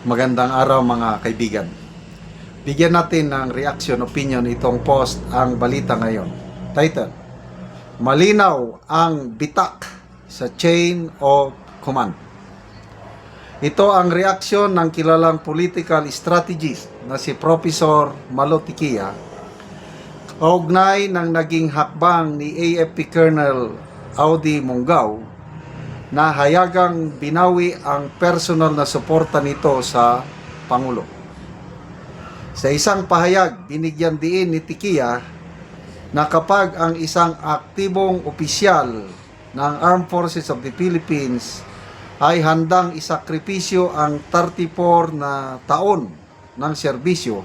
Magandang araw mga kaibigan. Bigyan natin ng reaction opinion itong post ang balita ngayon. Title: Malinaw ang bitak sa chain of command. Ito ang reaksyon ng kilalang political strategist na si Professor Malo Tikia kaugnay ng naging hakbang ni AFP Colonel Audi Monggao na hayagang binawi ang personal na suporta nito sa Pangulo. Sa isang pahayag, binigyan diin ni Tikia na kapag ang isang aktibong opisyal ng Armed Forces of the Philippines ay handang isakripisyo ang 34 na taon ng serbisyo,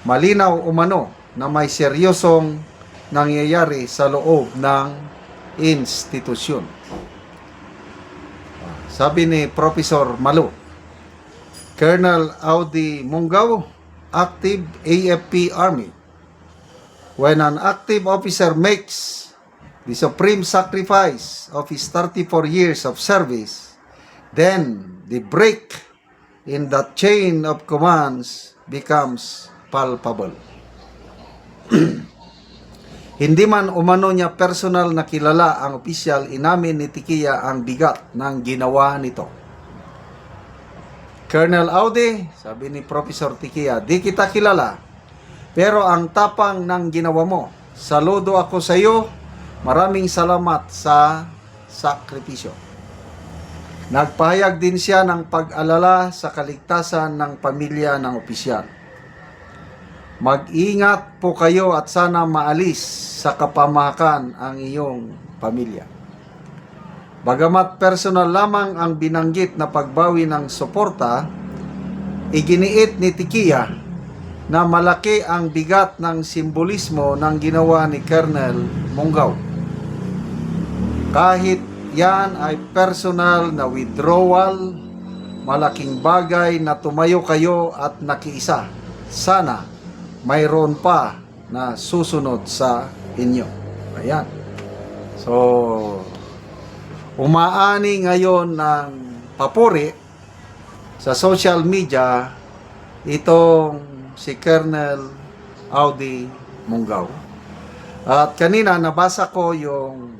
malinaw umano na may seryosong nangyayari sa loob ng institusyon. Sabi ni Professor Malo, Colonel Audi Monggao, active AFP Army. When an active officer makes the supreme sacrifice of his 34 years of service, then the break in that chain of commands becomes palpable. Hindi man umano niya personal na kilala ang opisyal, inamin ni Tikia ang bigat ng ginawa nito. Colonel Audi, sabi ni Professor Tikia, di kita kilala, pero ang tapang ng ginawa mo. Saludo ako sa iyo, maraming salamat sa sakripisyo. Nagpahayag din siya ng pag-alala sa kaligtasan ng pamilya ng opisyal. Mag-ingat po kayo at sana maalis sa kapamahakan ang iyong pamilya. Bagamat personal lamang ang binanggit na pagbawi ng suporta, iginiit ni Tikia na malaki ang bigat ng simbolismo ng ginawa ni Colonel Monggao. Kahit yan ay personal na withdrawal, malaking bagay na tumayo kayo at nakiisa. Sana mayroon pa na susunod sa inyo. Ayan. So, umaani ngayon ng papuri sa social media itong si Colonel Audi Monggao. At kanina nabasa ko yung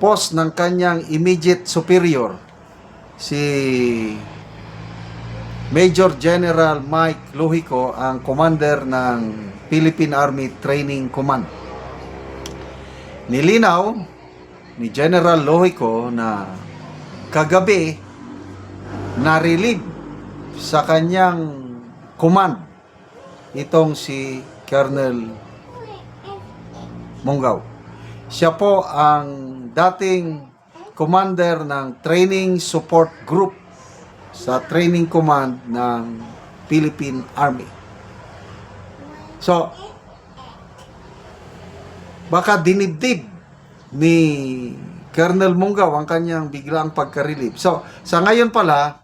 post ng kanyang immediate superior, si Major General Mike Lohico, ang commander ng Philippine Army Training Command. Nilinaw ni General Lohico na kagabi na-relieve sa kanyang command itong si Colonel Monggao. Siya po ang dating commander ng Training Support Group sa training command ng Philippine Army. So, baka dinibdib ni Colonel Monggao ang kanyang biglang pagka-relieve. So, sa ngayon pala,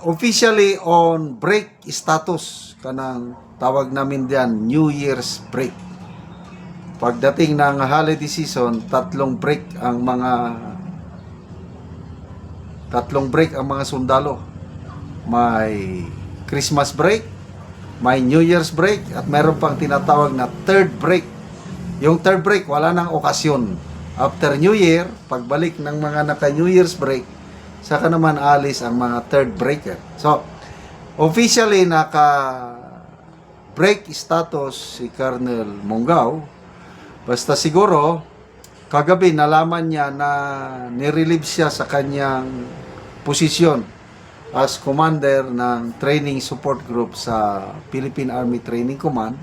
officially on break status, kanang tawag namin diyan, New Year's break. Pagdating ng holiday season, tatlong break ang mga sundalo. May Christmas break, may New Year's break, at mayroon pang tinatawag na third break. Yung third break, wala nang okasyon. After New Year, pagbalik ng mga naka-New Year's break, saka naman alis ang mga third breaker. So, officially naka-break status si Colonel Monggao. Basta siguro, kagabi nalaman niya na nirelieve siya sa kanyang posisyon as commander ng training support group sa Philippine Army Training Command.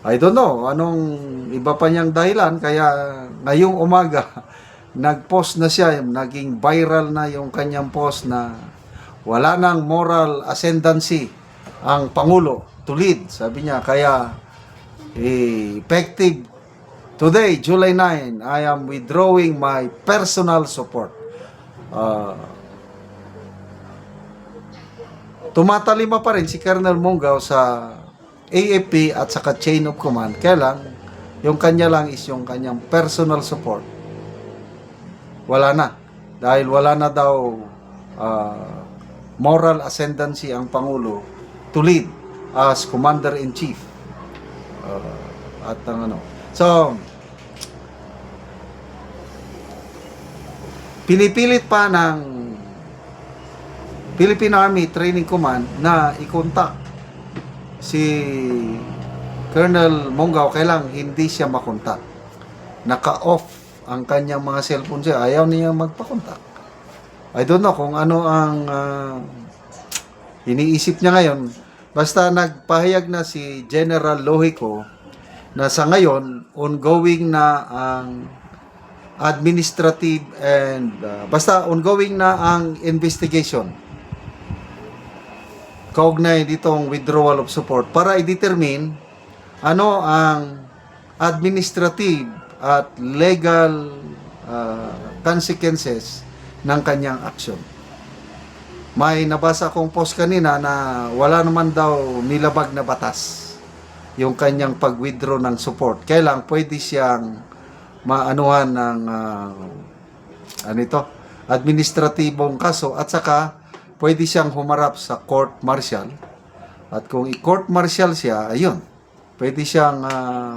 I don't know anong iba pa niyang dahilan, kaya ngayong umaga nag-post na siya, naging viral na yung kanyang post na wala nang moral ascendancy ang Pangulo to lead, sabi niya. Kaya effective today, July 9, I am withdrawing my personal support. Tumatalima pa rin si Colonel Monggao sa AFP at saka chain of command. Kaya lang, yung kanya lang is yung kanyang personal support. Wala na. Dahil wala na daw moral ascendancy ang Pangulo to lead as Commander-in-Chief. At ang ano. So, pinipilit pa ng Philippine Army Training Command na i-contact si Colonel Mongao, kailang hindi siya makontak. Naka-off ang kanyang mga cellphone siya. Ayaw niya magpakontak. I don't know kung ano ang iniisip niya ngayon. Basta nagpahayag na si General Lohico na sa ngayon, ongoing na ang administrative and basta ongoing na ang investigation kaugnay ditong withdrawal of support para i-determine ano ang administrative at legal consequences ng kanyang action. May nabasa kong post kanina na wala naman daw nilabag na batas yung kanyang pag-withdraw ng support. Kailang pwede siyang maanuhan ng administratibong kaso at saka pwede siyang humarap sa court martial. At kung i-court martial siya, ayun, pwede siyang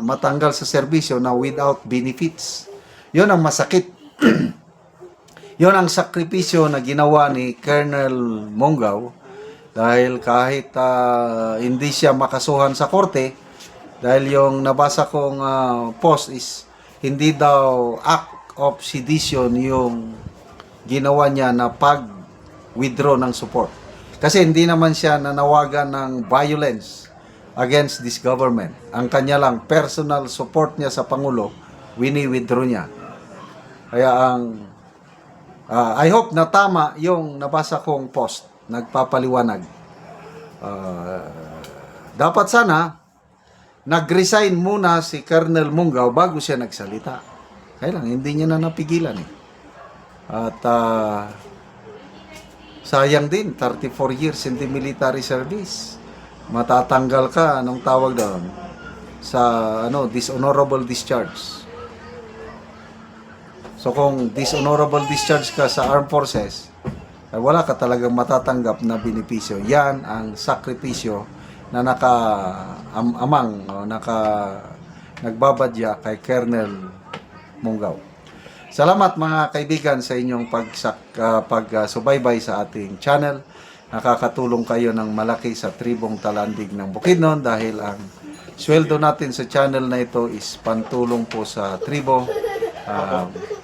matanggal sa serbisyo na without benefits. Yun ang masakit. Yun ang sakripisyo na ginawa ni Colonel Mongao dahil kahit hindi siya makasuhan sa korte, dahil yung nabasa kong post is hindi daw act of sedition yung ginawa niya na pag-withdraw ng support. Kasi hindi naman siya nanawagan ng violence against this government. Ang kanya lang, personal support niya sa Pangulo, wini-withdraw niya. Kaya I hope na tama yung nabasa kong post, nagpapaliwanag. Dapat sana, nag-resign muna si Colonel Mongao bago siya nagsalita. Kaya lang, hindi niya na napigilan eh. At sayang din, 34 years in the military service. Matatanggal ka, anong tawag doon? Sa dishonorable discharge. So kung dishonorable discharge ka sa armed forces, ay wala ka talagang matatanggap na benepisyo. Yan ang sakripisyo na nagbabadya kay Colonel Mongao. Salamat mga kaibigan sa inyong pagsubaybay sa ating channel. Nakakatulong kayo ng malaki sa tribong Talandig ng Bukidnon dahil ang sweldo natin sa channel na ito is pantulong po sa tribo.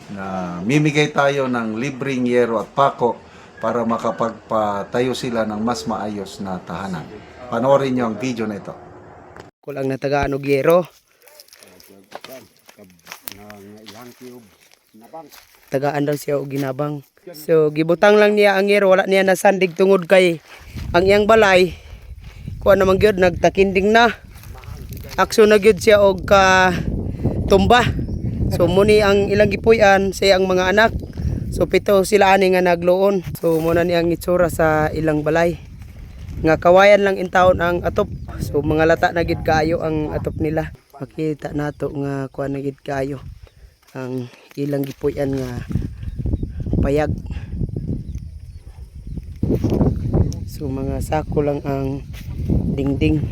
Na mimigay tayo ng libreng yero at pako para makapagpatayo sila ng mas maayos na tahanan. Panoorin niyo ang video na ito. Kulang na tagaan og yero. Tagaan daw siya og ginabang. So gibutang lang niya ang yero, wala niya nasandig tungod kay ang iyang balay kuha naman gyud nagtakinding na. Aksyon na gyud siya og tumba. So muni ang ilang gipuy-an sa iyang mga anak. So pito sila ani nga nagluon. So muna ni ang itsura sa ilang balay. Nga kawayan lang in taon ang atop. So mga lata na gid kaayo ang atop nila. Makita nato nga kuha na gid kaayo ang ilang gipuy-an nga payag. So mga sako lang ang dingding.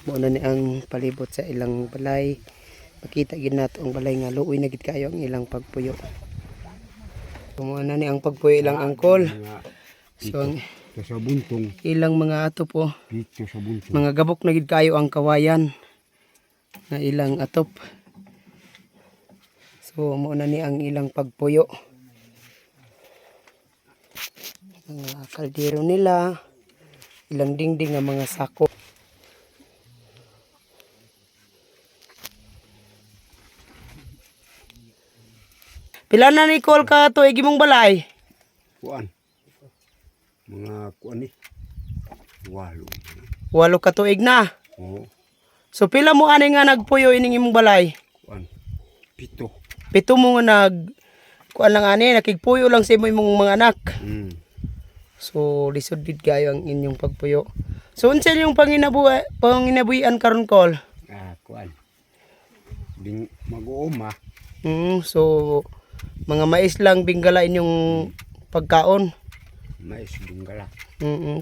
Muna ni ang palibot sa ilang balay. Makita gid nato ang balay nga luoy na gid kaayo ang ilang pagpuyo. So muna ni ang pagpuyo ilang angkol. So ang ilang mga atop po, mga gabok na gid kayo ang kawayan na ilang atop. So muna ni ang ilang pagpuyo. Mga kaldero nila, ilang dingding nga mga sako. Pila na ni Col ka tuig imong balay? Kuan. Mga kuan ni. 8. 8 ka tuig na. Oo. So pila mo ani nga nagpuyo ining imong balay? Kuan. 7. 7 mo nga kuan lang ani nakigpuyo lang sa imong mga anak. So lisod gid kayo ang inyong pagpuyo. So unsa yung panginabuhian karon Col? Kuan. Ding mag-uuma. So mga mais lang binggala inyong pagkaon. mais bunggala.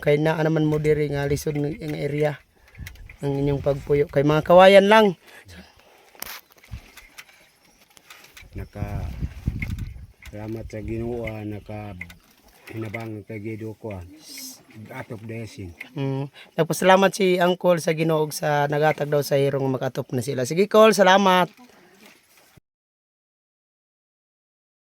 Kay naa naman mo diri nga lisod ng area ang inyong pagpuyo. Kay mga kawayan lang. Naka salamat sa Ginoo, naka hinabang kay Gido ko atop dayasin. Nagpasalamat si Uncle sa Ginoo sa nagatag daw sa hirong makatop na sila. Sige, Col, salamat.